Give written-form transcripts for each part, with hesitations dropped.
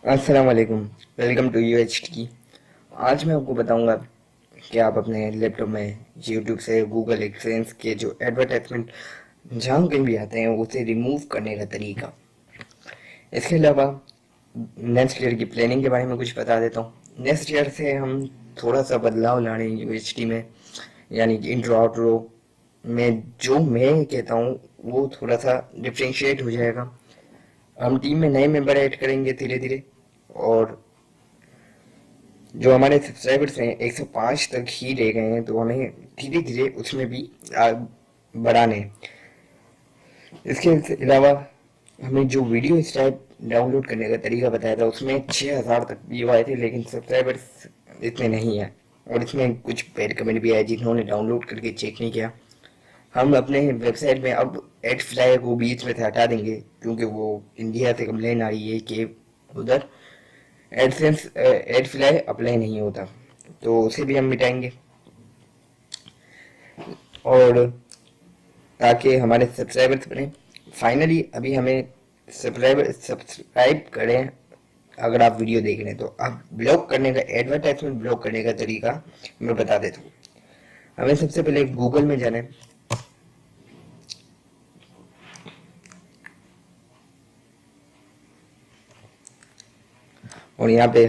अस्सलाम वालेकुम। Welcome to UHT. आज मैं आपको बताऊंगा कि आप अपने लैपटॉप में यूट्यूब से गूगल एडसेंस के जो एडवर्टाइजमेंट जहाँ कहीं भी आते हैं उसे रिमूव करने का तरीका। इसके अलावा नेक्स्ट ईयर की प्लानिंग के बारे में कुछ बता देता हूँ। नेक्स्ट ईयर से हम थोड़ा सा बदलाव ला रहे हैं यूएचटी में, यानी कि इंट्रो आउट्रो में जो मैं कहता हूँ वो थोड़ा सा डिफ्रेंशिएट हो जाएगा। हम टीम में नए मेंबर ऐड करेंगे धीरे धीरे, और जो हमारे सब्सक्राइबर्स हैं 105 तक ही रह गए हैं, तो हमें धीरे धीरे उसमें भी बढ़ाने हैं। इसके अलावा हमें जो वीडियो स्टाइप डाउनलोड करने का तरीका बताया था उसमें 6000 तक व्यू आए थे, लेकिन सब्सक्राइबर्स इतने नहीं है, और इसमें कुछ बैड कमेंट भी आए जिन्होंने डाउनलोड करके चेक नहीं किया। हम अपने वेबसाइट में अब एड फ्लाई को बीच में से हटा देंगे, क्योंकि वो इंडिया से कंप्लेन आ रही है कि उधर एडसेंस एड फ्लाई अप्लाई नहीं होता, तो उसे भी हम मिटाएंगे। और ताकि हमारे सब्सक्राइबर्स बढ़ें, फाइनली अभी हमें सब्सक्राइब करें अगर आप वीडियो देख रहे हैं। तो अब ब्लॉक करने का, एडवर्टाइजमेंट ब्लॉक करने का तरीका मैं बता देता हूँ। हमें सबसे पहले गूगल में जाना है, और यहाँ पे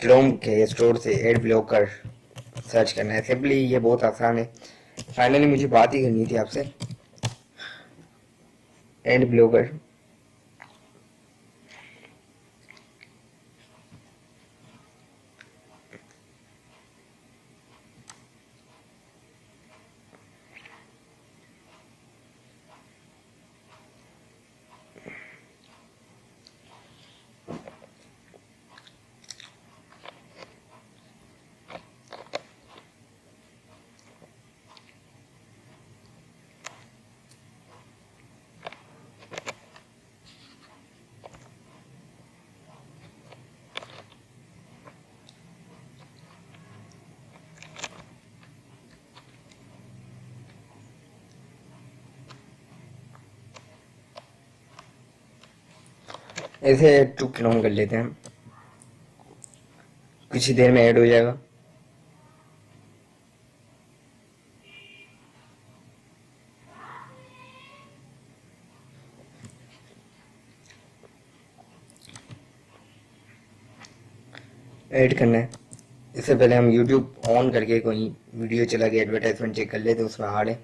क्रोम के स्टोर से एड ब्लॉकर सर्च करना है। सिंपली ये बहुत आसान है। फाइनली मुझे बात ही करनी थी आपसे, एड ब्लॉकर। ऐसे टू क्लोन कर लेते हैं, कुछ ही देर में ऐड हो जाएगा। ऐड करना है, इससे पहले हम यूट्यूब ऑन करके कोई वीडियो चला के एडवर्टाइजमेंट चेक कर लेते, उसमें हार्ड है।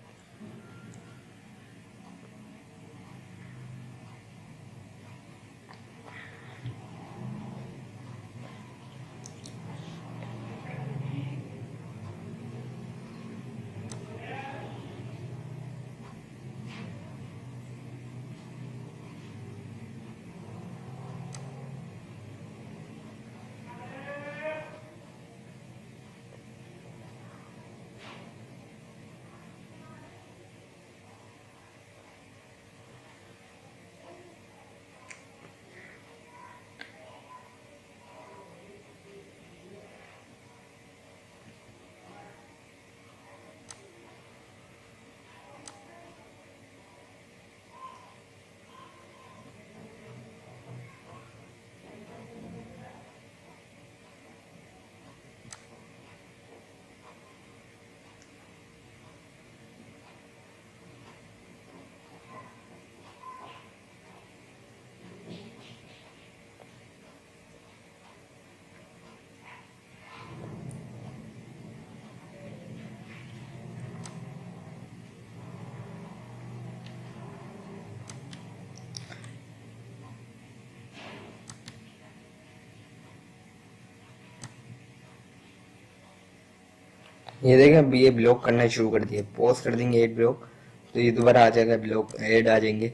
ये देखें, अब ये ब्लॉक करना शुरू कर दिया। पॉज कर देंगे एड ब्लॉक, तो ये दोबारा आ जाएगा, ब्लॉक एड आ जाएंगे।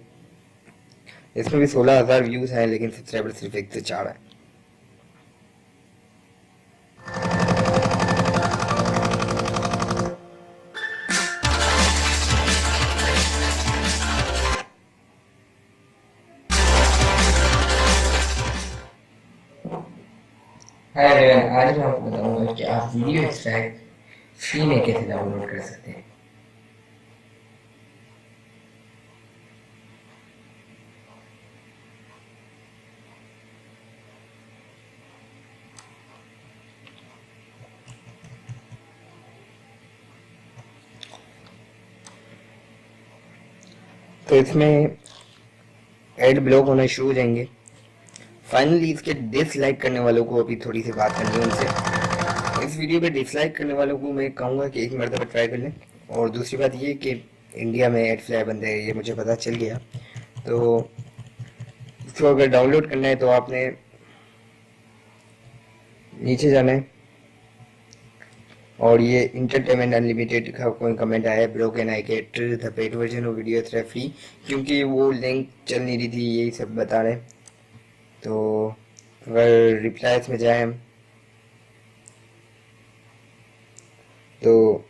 इसमें भी 16,000 व्यूज हैं, लेकिन सब्सक्राइबर सिर्फ 104 है। हाय एवरीवन, आज मैं आपको बताऊंगा कि आप वीडियो एक्सट्रैक्ट फ्री में कैसे डाउनलोड कर सकते हैं। तो इसमें एड ब्लॉक होना शुरू हो जाएंगे। फाइनली इसके डिसलाइक करने वालों को अभी थोड़ी सी बात करनी है उनसे। इस वीडियो पे डिसलाइक करने वालों को मैं कहूँगा कि एक मरतबा ट्राई कर लें। और दूसरी बात ये कि इंडिया में एड फ्लैग बंद है, ये मुझे पता चल गया। तो इसको अगर डाउनलोड करना है तो आपने नीचे जाना है और ये इंटरटेनमेंट अनलिमिटेड का कोई कमेंट आया, broken I get the paid version of video free, क्योंकि वो लिंक चल नहीं रही थी, यही सब बता रहे। तो अगर रिप्लाईज में जाए तो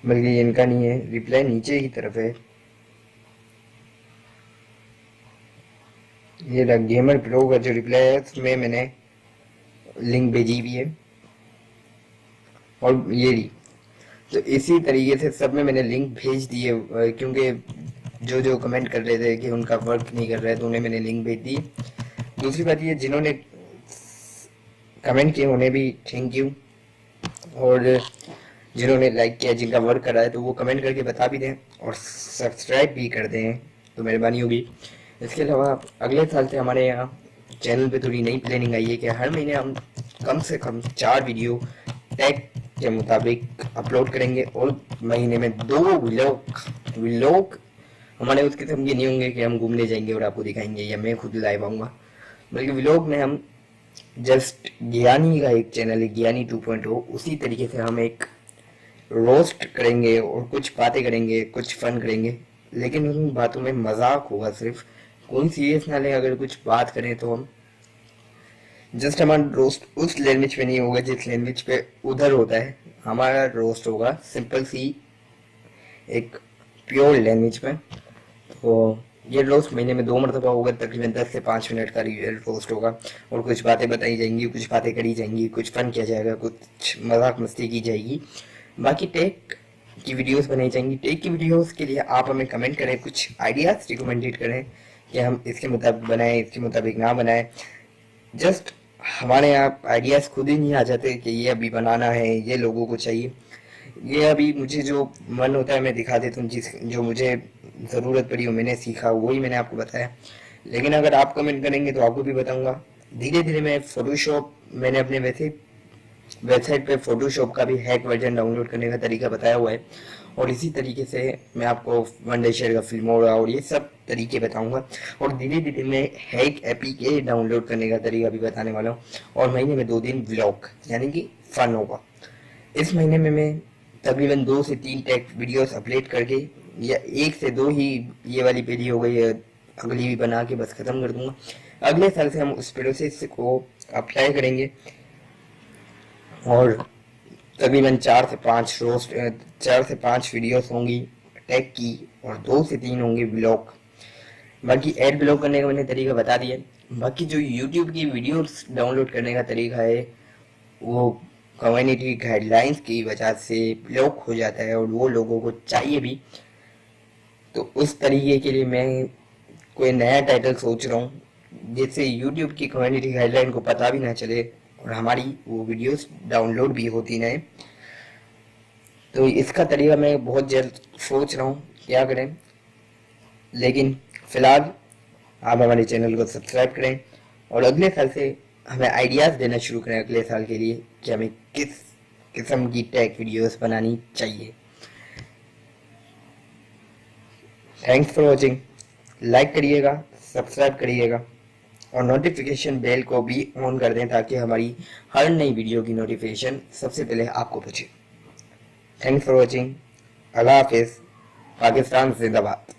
बल्कि ये इनका नहीं है, रिप्लाई नीचे की तरफ है। ये गेमर प्रो का जो रिप्लाई है उसमें मैंने लिंक भेजी भी है और ये ली। तो इसी तरीके से सब में मैंने लिंक भेज दिए, क्योंकि जो जो कमेंट कर रहे थे कि उनका वर्क नहीं कर रहा है तो उन्हें मैंने लिंक भेज दी। दूसरी बात ये, जिन्होंने कमेंट किए उन्हें भी थैंक यू, और जिन्होंने लाइक किया, जिनका वर्क कर रहा है तो वो कमेंट करके बता भी दें और सब्सक्राइब भी कर दें तो मेहरबानी होगी। इसके अलावा अगले साल से हमारे यहाँ चैनल पे थोड़ी नई प्लानिंग आई है कि हर महीने हम कम से कम 4 वीडियो टैग के मुताबिक अपलोड करेंगे और महीने में 2 व्लॉग हमारे उस किस्म के नहीं होंगे कि हम घूमने जाएंगे और आपको दिखाएंगे या मैं खुद लाइव आऊँगा, बल्कि व्लॉग में हम जस्ट ज्ञानी का एक चैनल है ज्ञानी 2.0, उसी तरीके से हम एक रोस्ट करेंगे और कुछ बातें करेंगे, कुछ फन करेंगे, लेकिन उन बातों में मजाक होगा, सिर्फ कोई सीरियस ना ले। अगर कुछ बात करें तो हम जस्ट हमारा रोस्ट उस लैंग्वेज पे नहीं होगा जिस लैंग्वेज पे उधर होता है, हमारा रोस्ट होगा सिंपल सी एक प्योर लैंग्वेज में। तो ये रोस्ट महीने में 2 मरतबा होगा, तकरीबन 10 से 5 मिनट का रोस्ट होगा और कुछ बातें बताई जाएंगी, कुछ बातें करी जाएंगी, कुछ फन किया जाएगा, कुछ मजाक मस्ती की जाएगी। बाकी टेक की वीडियोस बनाई जाएंगी। टेक की वीडियोस के लिए आप हमें कमेंट करें, कुछ आइडियाज रिकमेंडेड करें कि हम इसके मुताबिक बनाएं, इसके मुताबिक ना बनाएं। जस्ट हमारे यहाँ आइडियाज खुद ही नहीं आ जाते कि ये अभी बनाना है, ये लोगों को चाहिए। ये अभी मुझे जो मन होता है मैं दिखा देता हूँ, जो मुझे ज़रूरत पड़ी हो मैंने सीखा वही मैंने आपको बताया। लेकिन अगर आप कमेंट करेंगे तो आपको भी बताऊंगा। धीरे धीरे मैं फोटोशॉप, मैंने अपने वैसे वेबसाइट पे फोटोशॉप का भी हैक वर्जन डाउनलोड करने का तरीका बताया हुआ है, और इसी तरीके से मैं आपको वंडरशेयर का फिल्मोरा और ये सब तरीके बताऊंगा। और धीरे धीरे मैं हैक एपीके डाउनलोड करने का तरीका भी बताने वाला हूँ। और महीने में 2 दिन व्लॉग यानी कि फन होगा। इस महीने में मैं तकरीबन 2 से 3 टेक वीडियोस अपलोड करके, या 1 से 2 ही ये वाली पीढ़ी हो गई है, अगली भी बना के बस खत्म कर दूंगा। अगले साल से हम उस प्रोसेस को अप्लाई करेंगे और तकरीबन 4 से 5 वीडियोस होंगी टेक की और 2 से 3 होंगे ब्लॉग। बाकी एड ब्लॉग करने का मैंने तरीका बता दिया। बाकी जो यूट्यूब की वीडियोस डाउनलोड करने का तरीका है वो कम्युनिटी गाइडलाइंस की वजह से ब्लॉक हो जाता है और वो लोगों को चाहिए भी। तो उस तरीके के लिए मैं कोई नया टाइटल सोच रहा हूँ जिससे यूट्यूब की कम्युनिटी गाइडलाइन को पता भी ना चले और हमारी वो वीडियोस डाउनलोड भी होती रहे। तो इसका तरीका मैं बहुत जल्द सोच रहा हूँ क्या करें। लेकिन फिलहाल आप हमारे चैनल को सब्सक्राइब करें और अगले साल से हमें आइडियाज़ देना शुरू करें अगले साल के लिए कि हमें किस किस्म की टेक वीडियोस बनानी चाहिए। Thanks for watching. लाइक करिएगा, सब्सक्राइब करिएगा और नोटिफिकेशन बेल को भी ऑन कर दें ताकि हमारी हर नई वीडियो की नोटिफिकेशन सबसे पहले आपको पहुंचे। Thanks for watching. अल्लाह हाफिज़। पाकिस्तान जिंदाबाद।